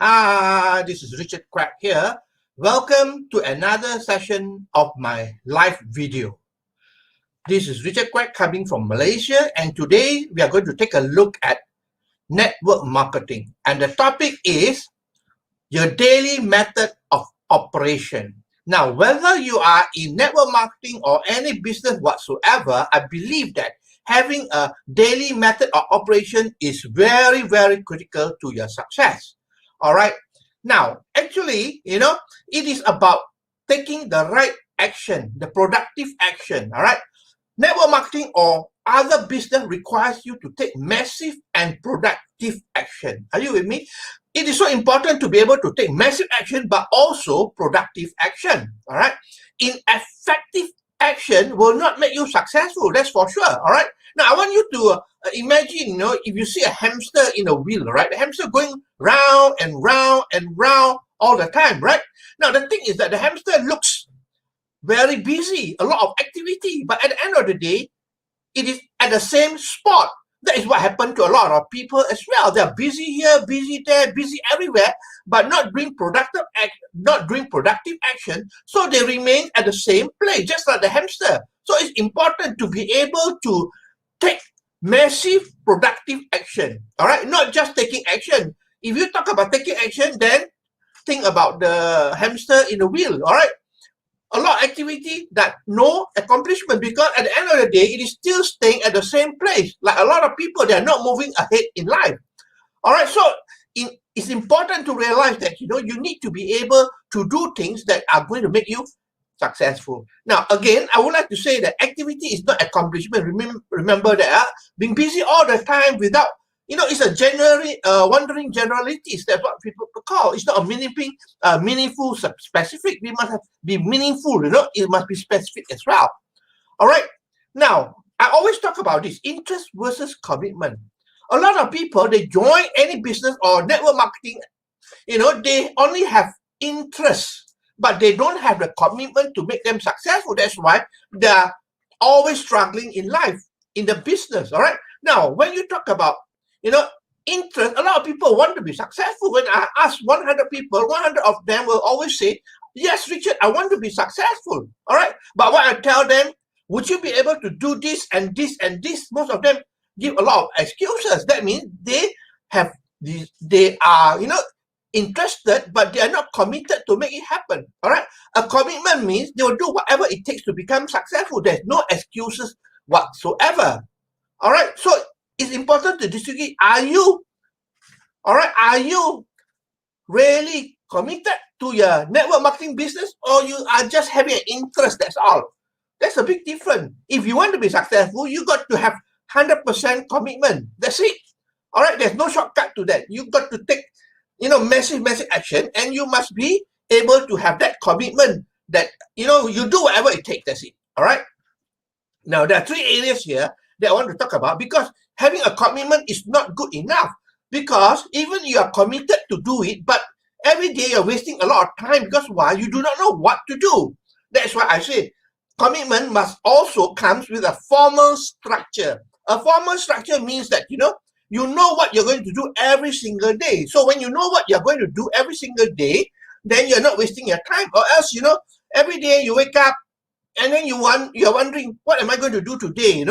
Hi, this is Richard Quack here. Welcome to another session of my live video. This is Richard Quack coming from Malaysia, and today we are going to take a look at network marketing. And the topic is your daily method of operation. Now, whether you are in network marketing or any business whatsoever, I believe that having a daily method of operation is very, very critical to your success. All right. Now, actually, it is about taking the right action, the productive action. All right. Network marketing or other business requires you to take massive and productive action. Are you with me? It is so important to be able to take massive action, but also productive action. All right. Ineffective action will not make you successful. That's for sure. All right. Now, I want you to imagine, if you see a hamster in a wheel, right? The hamster going round and round and round all the time, right? Now, the thing is that the hamster looks very busy, a lot of activity, but at the end of the day, it is at the same spot. That is what happened to a lot of people as well. They're busy here, busy there, busy everywhere, but not doing productive action. So they remain at the same place, just like the hamster. So it's important to be able to take massive productive action. All right, not just taking action. If you talk about taking action, then think about the hamster in the wheel. All right. A lot of activity that no accomplishment, because at the end of the day, it is still staying at the same place. Like a lot of people, they are not moving ahead in life. All right, so it's important to realize that, you need to be able to do things that are going to make you successful. Now, again, I would like to say that activity is not accomplishment. Remember that being busy all the time without, it's a wandering generalities. That's what people call. It's not a meaningful, specific. We must be meaningful. It must be specific as well. All right. Now, I always talk about this: interest versus commitment. A lot of people, they join any business or network marketing. They only have interest, but they don't have the commitment to make them successful. That's why they're always struggling in life, in the business. All right. Now, when you talk about interest, a lot of people want to be successful. When I ask 100 people, 100 of them will always say, yes, Richard, I want to be successful. All right. But when I tell them, would you be able to do this and this and this? Most of them give a lot of excuses. That means they are, interested, but they are not committed to make it happen. All right. A commitment means they will do whatever it takes to become successful. There's no excuses whatsoever. All right. So it's important to distinguish, are you really committed to your network marketing business, or you are just having an interest? That's all. That's a big difference. If you want to be successful, you got to have 100% commitment. That's it. All right. There's no shortcut to that. You got to take, massive action, and you must be able to have that commitment that, you do whatever it takes. That's it. All right. Now, there are three areas here that I want to talk about, because having a commitment is not good enough, because even you are committed to do it, but every day you're wasting a lot of time. Because why? You do not know what to do. That's why I say commitment must also comes with a formal structure. A formal structure means that, you know what you're going to do every single day. So when you know what you're going to do every single day, then you're not wasting your time. Or else, every day you wake up and then you're wondering, what am I going to do today?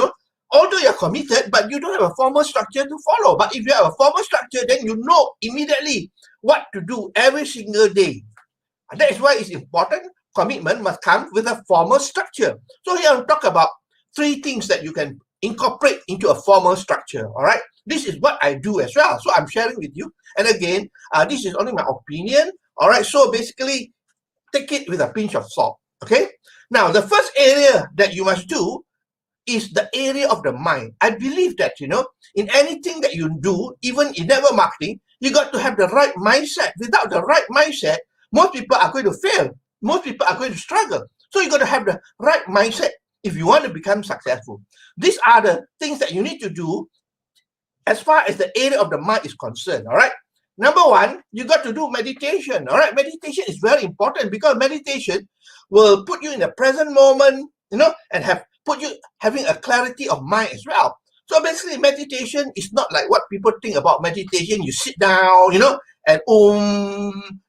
Although you're committed, but you don't have a formal structure to follow. But if you have a formal structure, then you know immediately what to do every single day. And that is why it's important. Commitment must come with a formal structure. So here I'll talk about three things that you can incorporate into a formal structure. All right. This is what I do as well. So I'm sharing with you. And again, this is only my opinion. All right. So basically, take it with a pinch of salt. Okay. Now, the first area that you must do is the area of the mind. I believe that, in anything that you do, even in network marketing, you got to have the right mindset. Without the right mindset, most people are going to fail. Most people are going to struggle. So you got to have the right mindset if you want to become successful. These are the things that you need to do as far as the area of the mind is concerned. All right. Number one, you got to do meditation. All right. Meditation is very important, because meditation will put you in the present moment, and put you having a clarity of mind as well. So basically, meditation is not like what people think about meditation. You sit down, and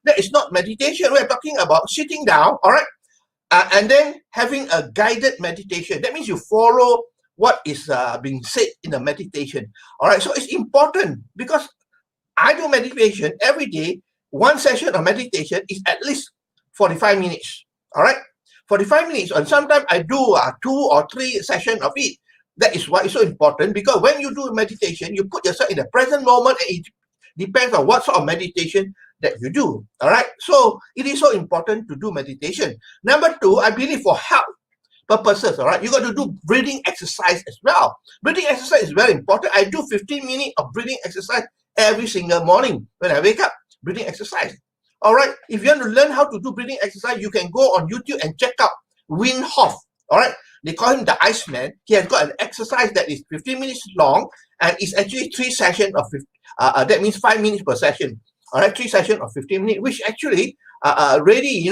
that is not meditation. We're talking about sitting down, all right, and then having a guided meditation. That means you follow what is being said in the meditation, all right. So it's important because I do meditation every day. One session of meditation is at least 45 minutes, all right. 45 minutes, and sometimes I do 2 or 3 sessions of it. That is why it's so important, because when you do meditation, you put yourself in the present moment, and it depends on what sort of meditation that you do, all right? So it is so important to do meditation. Number 2, I believe for health purposes, all right, you got to do breathing exercise as well. Breathing exercise is very important. I do 15 minutes of breathing exercise every single morning when I wake up, breathing exercise. All right, if you want to learn how to do breathing exercise, you can go on YouTube and check out Wim Hof, all right? They call him the Iceman. He has got an exercise that is 15 minutes long, and it's actually 3 sessions of that means 5 minutes per session. All right, 3 sessions of 15 minutes, which actually really,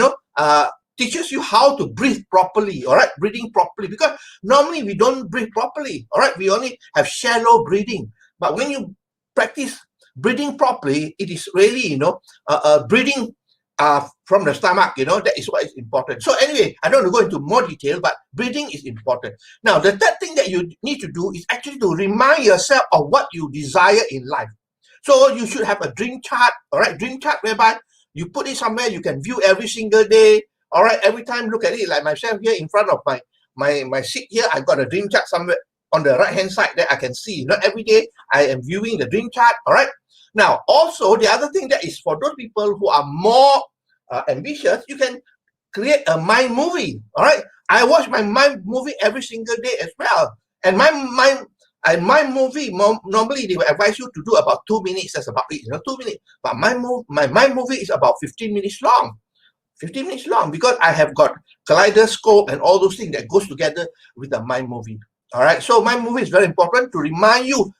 teaches you how to breathe properly. All right, breathing properly, because normally we don't breathe properly. All right, we only have shallow breathing. But when you practice breathing properly, it is really, breathing from the stomach, that is what is important. So anyway, I don't want to go into more detail, but breathing is important. Now, the third thing that you need to do is actually to remind yourself of what you desire in life. So you should have a dream chart, all right, dream chart whereby you put it somewhere you can view every single day, all right, every time look at it, like myself here in front of my seat here, I've got a dream chart somewhere on the right-hand side that I can see. Not every day I am viewing the dream chart, all right. Now, also, the other thing that is for those people who are more ambitious, you can create a mind movie, all right. I watch my mind movie every single day as well. And my mind movie, normally they will advise you to do about 2 minutes. That's about it, 2 minutes. But my mind movie is about 15 minutes long. 15 minutes long, because I have got kaleidoscope and all those things that goes together with the mind movie. All right. So mind movie is very important to remind you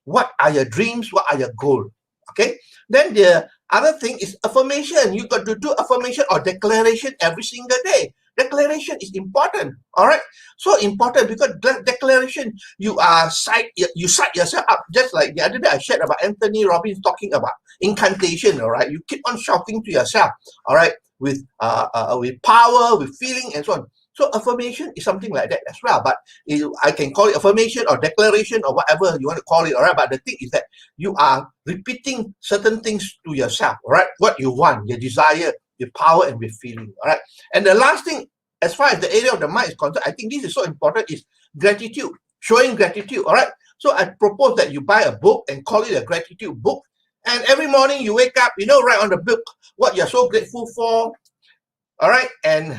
what are your dreams, what are your goals. Okay. Then the other thing is affirmation. You got to do affirmation or declaration every single day. Declaration is important, all right? So important because declaration, you cite yourself up, just like the other day I shared about Anthony Robbins talking about incantation, all right? You keep on shouting to yourself, all right, with power, with feeling, and so on. So affirmation is something like that as well. But I can call it affirmation or declaration or whatever you want to call it, all right? But the thing is that you are repeating certain things to yourself, all right? What you want, your desire, with power and with feeling, all right? And the last thing, as far as the area of the mind is concerned, I think this is so important, is gratitude, showing gratitude, all right? So I propose that you buy a book and call it a gratitude book. And every morning you wake up, write on the book what you're so grateful for, all right? And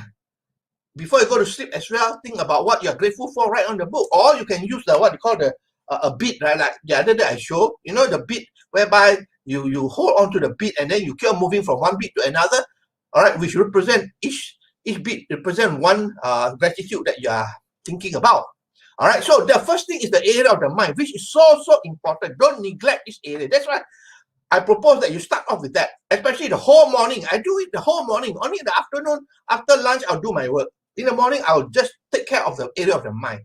before you go to sleep as well, think about what you're grateful for, write on the book. Or you can use what you call the a bead, right? Like the other day I showed, the bead whereby you hold on to the bead and then you keep moving from one bead to another, all right, which represent each beat represent one gratitude that you are thinking about. All right, so the first thing is the area of the mind, which is so important. Don't neglect this area. That's why I propose that you start off with that, especially the whole morning. I do it the whole morning. Only in the afternoon, after lunch, I'll do my work. In the morning, I'll just take care of the area of the mind.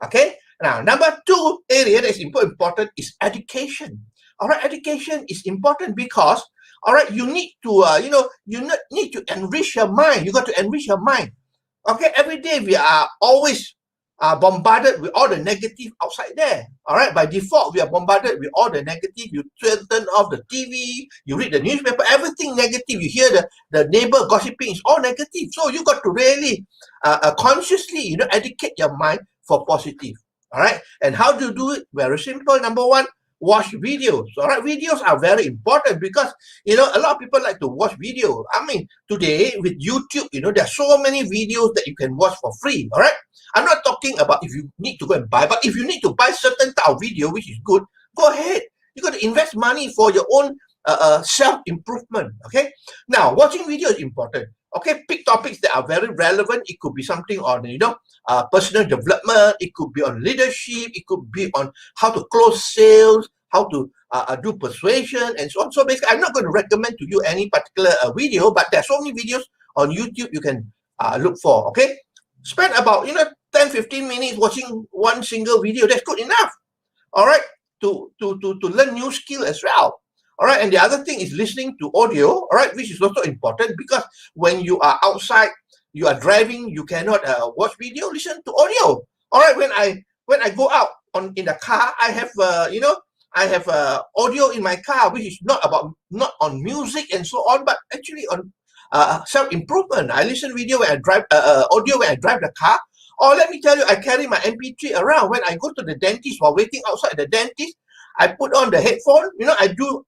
Okay, now number 2 area that is important is education. All right, education is important because, all right, you need to, you need to enrich your mind. You got to enrich your mind. Okay, every day we are always bombarded with all the negative outside there. All right, by default, we are bombarded with all the negative. You turn off the TV, you read the newspaper, everything negative. You hear the neighbor gossiping, it's all negative. So you got to really consciously, educate your mind for positive. All right, and how do you do it? Very simple. Number 1, watch videos. All right, videos are very important because a lot of people like to watch video. I mean, today with YouTube, there are so many videos that you can watch for free. All right, I'm not talking about if you need to go and buy, but if you need to buy certain type of video which is good, go ahead. You got to invest money for your own self-improvement. Okay, now watching video is important. Okay, pick topics that are very relevant. It could be something on personal development. It could be on leadership. It could be on how to close sales, how to do persuasion, and so on. So basically, I'm not going to recommend to you any particular video, but there are so many videos on YouTube you can look for. Okay, spend about 10-15 minutes watching one single video. That's good enough. All right, to learn new skill as well. All right, and the other thing is listening to audio, all right, which is also important because when you are outside, you are driving, you cannot watch video, listen to audio. All right, when I go out in the car, I have I have audio in my car, which is not on music and so on, but actually on self-improvement. I listen video when I drive, audio when I drive the car. Or let me tell you, I carry my MP3 around when I go to the dentist. While waiting outside the dentist, I put on the headphone. I do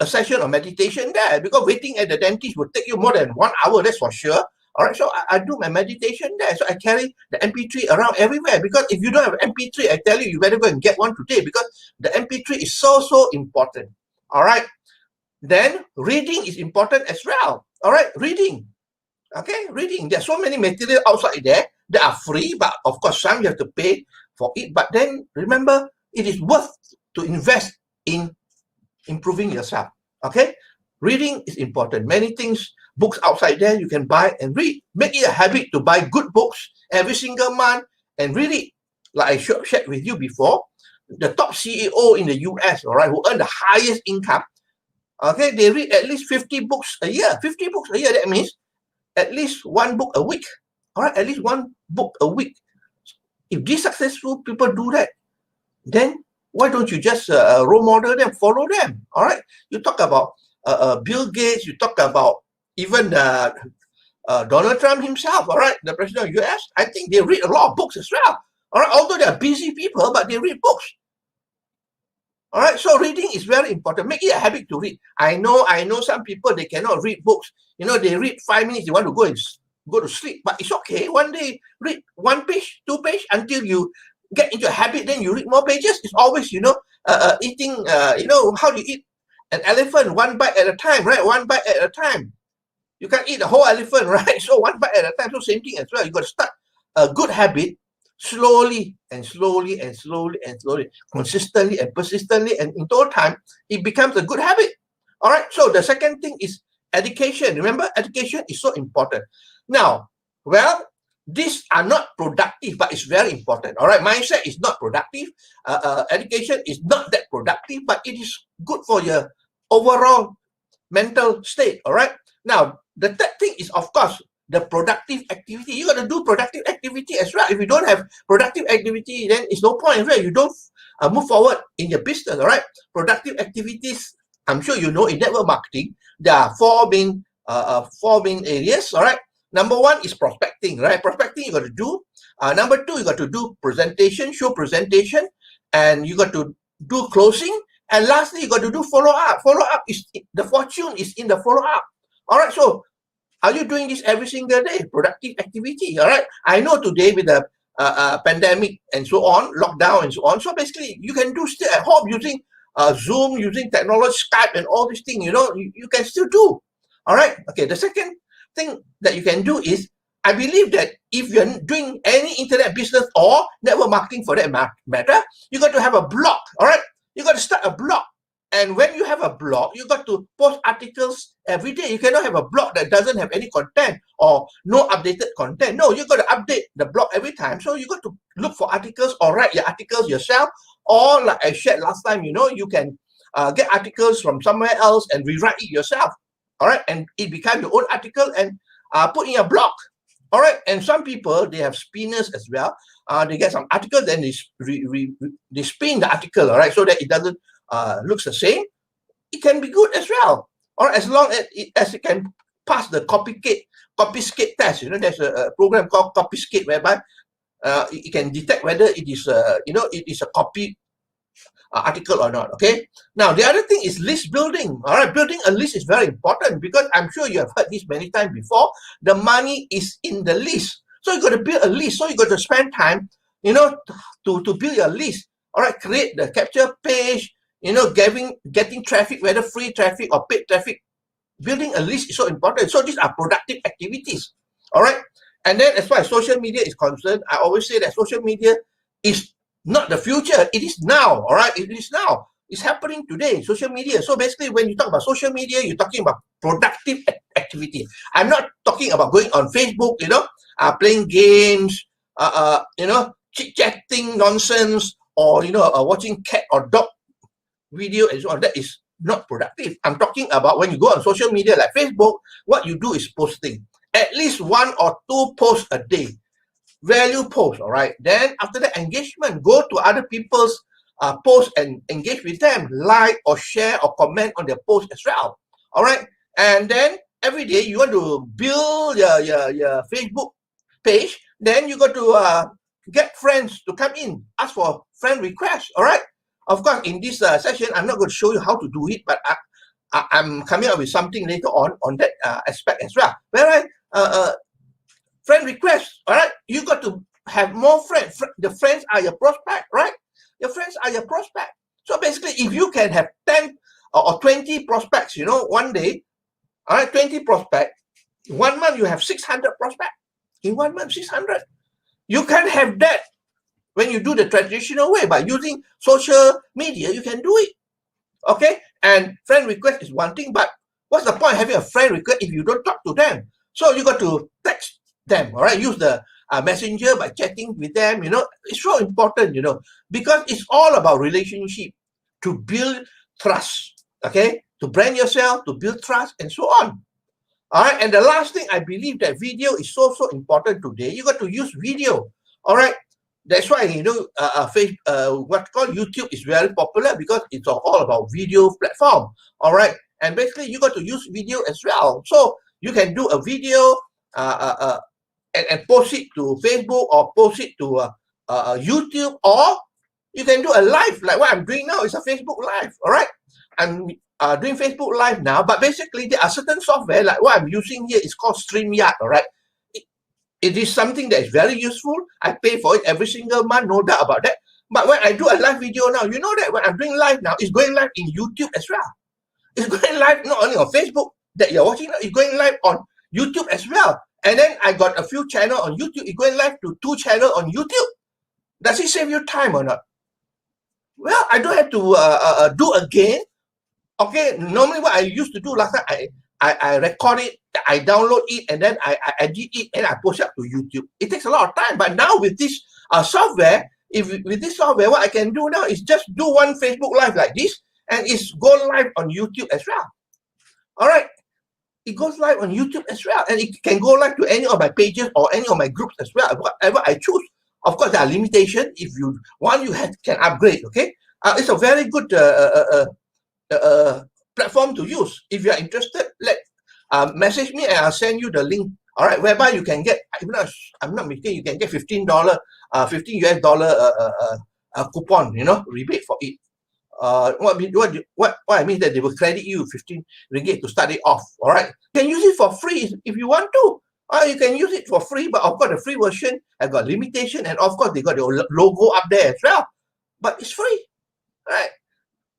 a session of meditation there, because waiting at the dentist will take you more than 1 hour, that's for sure. All right, so I do my meditation there. So I carry the MP3 around everywhere, because if you don't have MP3, I tell you, you better go and get one today, because the MP3 is so important. All right, then reading is important as well. All right, reading. Okay, reading. There's so many material outside there that are free, but of course some you have to pay for it. But then remember, it is worth to invest in improving yourself. Okay, reading is important. Many things, books outside there you can buy and read. Make it a habit to buy good books every single month and read it. Like I shared with you before, the top CEO in the US, all right, who earn the highest income, okay, they read at least 50 books a year. 50 books a year, that means at least one book a week. All right, at least one book a week. If these successful people do that, then why don't you just role model them, follow them? All right, you talk about Bill Gates, you talk about even Donald Trump himself, all right, the president of the US. I think they read a lot of books as well. All right, although they're busy people, but they read books. All right, so reading is very important. Make it a habit to read. I know some people, they cannot read books. They read 5 minutes, they want to go to sleep. But it's okay. One day, read 1 page, 2 pages until you get into a habit. Then you read more pages. It's always, eating. How do you eat an elephant? 1 bite at a time, right? 1 bite at a time. You can't eat the whole elephant, right? So 1 bite at a time. So same thing as well. You got to start a good habit. Slowly and slowly and slowly and slowly, consistently and persistently, and in total time, it becomes a good habit. All right. So the second thing is education. Remember, education is so important. Now, well, these are not productive, but it's very important. All right. Mindset is not productive. Education is not that productive, but it is good for your overall mental state. All right. Now, the third thing is, of course, the productive activity. You got to do productive activity as well. If you don't have productive activity, then it's no point, right? You don't move forward in your business, all right? Productive activities, I'm sure you know, in network marketing, there are four main areas, all right? Number one is prospecting, right? Prospecting you got to do. Number two, you got to do presentation, show presentation, and you got to do closing. And lastly, you got to do follow-up. Follow-up is, the fortune is in the follow-up. All right, so are you doing this every single day? Productive activity, all right? I know today with the pandemic and so on, lockdown and so on, so basically you can do still at home using Zoom, using technology, Skype and all these things, you can still do, all right? Okay, the second thing that you can do is, I believe that if you're doing any internet business or network marketing for that matter, you got to have a blog, all right? You got to start a blog. And when you have a blog, you got to post articles every day. You cannot have a blog that doesn't have any content or no updated content. No, you got to update the blog every time. So you got to look for articles or write your articles yourself. Or like I shared last time, you can get articles from somewhere else and rewrite it yourself. All right. And it becomes your own article and put in your blog. All right. And some people, they have spinners as well. They get some articles, then they spin the article, all right, so that it doesn't looks the same. It can be good as well, or as long as it can pass the Copyscape test. There's a program called Copyscape whereby it can detect whether it is it is a copy article or not. Okay. Now the other thing is list building. All right, building a list is very important, because I'm sure you have heard this many times before. The money is in the list, so you got to build a list. So you got to spend time, to build your list. All right, create the capture page. Getting traffic, whether free traffic or paid traffic. Building a list is so important. So these are productive activities. All right. And then as far as social media is concerned, I always say that social media is not the future. It is now. All right. It is now. It's happening today. Social media. So basically, when you talk about social media, you're talking about productive activity. I'm not talking about going on Facebook, playing games, chit-chatting nonsense, or watching cat or dog video and so on. That is not productive. I'm talking about when you go on social media like Facebook, what you do is posting. At least 1 or 2 posts a day. Value posts, all right? Then after the engagement, go to other people's posts and engage with them. Like or share or comment on their posts as well, all right? And then every day you want to build your Facebook page, then you got to get friends to come in, ask for friend requests, all right? Of course, in this session, I'm not going to show you how to do it, but I'm coming up with something later on that aspect as well. Where friend requests, all right? You got to have more friends. The friends are your prospect, right? Your friends are your prospect. So basically, if you can have 10 or 20 prospects, one day, all right, 20 prospects, 1 month you have 600 prospects. In 1 month, 600. You can have that when you do the traditional way. By using social media, you can do it. Okay? And friend request is one thing, but what's the point of having a friend request if you don't talk to them? So you got to text them, all right? Use the messenger by chatting with them, It's so important, because it's all about relationship, to build trust, okay? To brand yourself, to build trust, and so on. All right, and the last thing, I believe that video is so important today. You got to use video, all right? That's why, what's called YouTube is very popular, because it's all about video platform, all right? And basically, you got to use video as well. So you can do a video and post it to Facebook, or post it to YouTube, or you can do a live, like what I'm doing now is a Facebook Live, all right? I'm doing Facebook Live now, but basically there are certain software, like what I'm using here is called StreamYard, all right? It is something that is very useful. I pay for it every single month, no doubt about that. But when I do a live video now, you know that when I'm doing live now, it's going live in YouTube as well. It's going live not only on Facebook that you're watching now, it's going live on YouTube as well. And then I got a few channels on YouTube. It's going live to 2 channels on YouTube. Does it save you time or not? Well, I don't have to do again. Okay, normally what I used to do last time, I record it, I download it, and then I edit it, and I post it up to YouTube. It takes a lot of time. But now with this software, with this software, what I can do now is just do one Facebook Live like this, and it's go live on YouTube as well. All right. It goes live on YouTube as well, and it can go live to any of my pages or any of my groups as well, whatever I choose. Of course, there are limitations. If you want, you can upgrade, okay? It's a very good platform to use. If you are interested, message me and I'll send you the link, all right, whereby you can get, I'm not mistaken, you can get $15, $15 coupon, rebate for it. What I mean that they will credit you 15 ringgit to start it off, all right? You can use it for free if you want to. You can use it for free, but of course the free version has got limitation, and of course they got your logo up there as well. But it's free, right?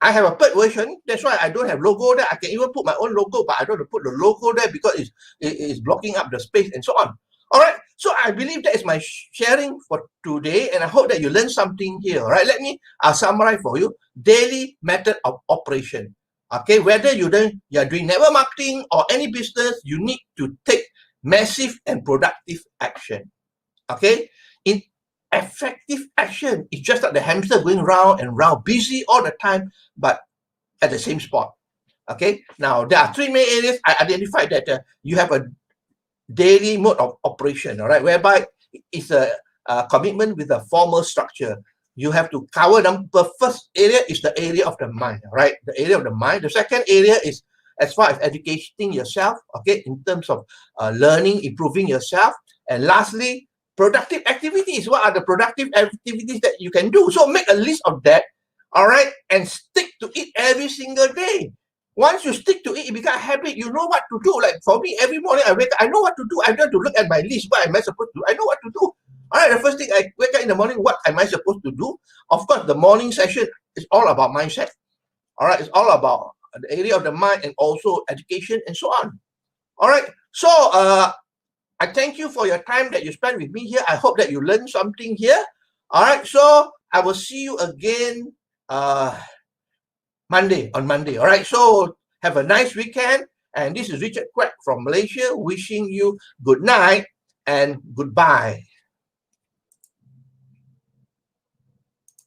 I have a paid version. That's why I don't have logo there. I can even put my own logo, but I don't want to put the logo there because it's blocking up the space and so on. All right. So I believe that is my sharing for today, and I hope that you learned something here. All right. Let me summarize for you. Daily method of operation. Okay. Whether you're doing network marketing or any business, you need to take massive and productive action. Okay. In effective action, it's just like the hamster going round and round, busy all the time, but at the same spot. Okay. Now there are 3 main areas. I identified that you have a daily mode of operation, all right, whereby it's a commitment with a formal structure. You have to cover them. The first area is the area of the mind, all right, the area of the mind. The second area is as far as educating yourself, okay, in terms of learning, improving yourself. And lastly, productive activities. What are the productive activities that you can do? So make a list of that, all right, and stick to it every single day. Once you stick to it, it becomes a habit. You know what to do. Like for me, every morning I wake up, I know what to do. I don't have to look at my list. What am I supposed to do? I know what to do. All right, the first thing, I wake up in the morning, what am I supposed to do? Of course, the morning session is all about mindset. All right, it's all about the area of the mind and also education and so on. All right, so I thank you for your time that you spent with me here. I hope that you learned something here. All right, so I will see you again on Monday. All right, so have a nice weekend. And this is Richard Quek from Malaysia wishing you good night and goodbye.